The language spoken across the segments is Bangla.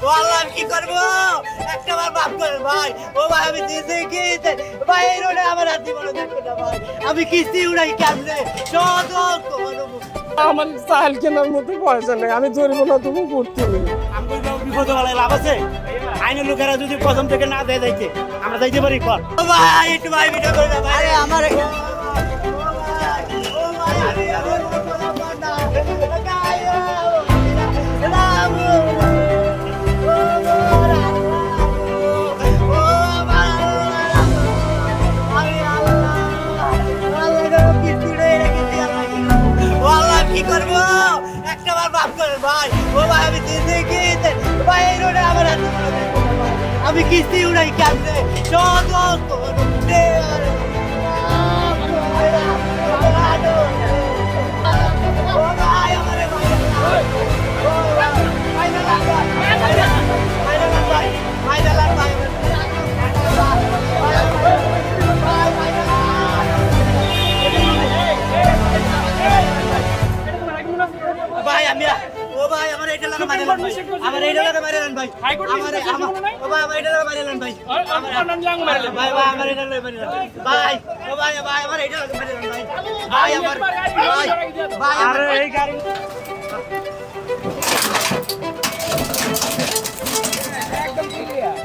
ও আল্লাহ আমি কি করবো একটা বার মাফ করে ভাই ও ভাই আমি দিতে গিয়েছে ভাই এই রোডে আমার আর জীবনে দেখবে না ভাই আমি কিস্তি উড়াই কেমনে আমার চাল কেনার মতো পয়সা নেই আমি ধরবো না তুমি করতে আমি বিপদ হলে লাভ আছে আইনের লোকেরা যদি প্রথম থেকে না দেয় যাইতে আমরা যাইতে পারি কর ভাই একটু ভাই ভিডিও করে না ভাই আমার কি করবো একটা বার মাফ করেন ভাই ও ভাই আমি দিতে গিয়েছে ভাই এই রোডে আমার আর জীবনে দেখবে না ভাই আমি কিস্তি উড়াই কেমনে ভাই আমি ও ভাই আমার এটা লাগা মারেন ভাই আমার এটা লাগা মারেন ভাই আমার ও ভাই আমার এটা লাগা মারেন ভাই ভাই ভাই আমার এটা লাগা মারেন ভাই ও ভাই ভাই আমার এটা লাগা মারেন ভাই ভাই আমার ভাই ভাই আরে এই গাড়ি একদম ক্লিয়ার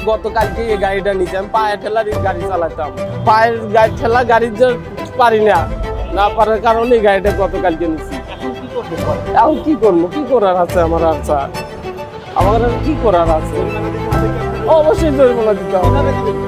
গতকালকে এই গাড়িটা নিয়েছি আমি পায়ে ঠেলা গাড়ি চালাতাম পায়ের গাড়ি ঠেলা গাড়ি পারি না না পারার কারণে এই গাড়িটা গতকালকে নিয়েছি এখন কি করবো কি করার আছে আমার আর স্যার আমার কি করার আছে অবশ্যই জরিমানা দিতে হবে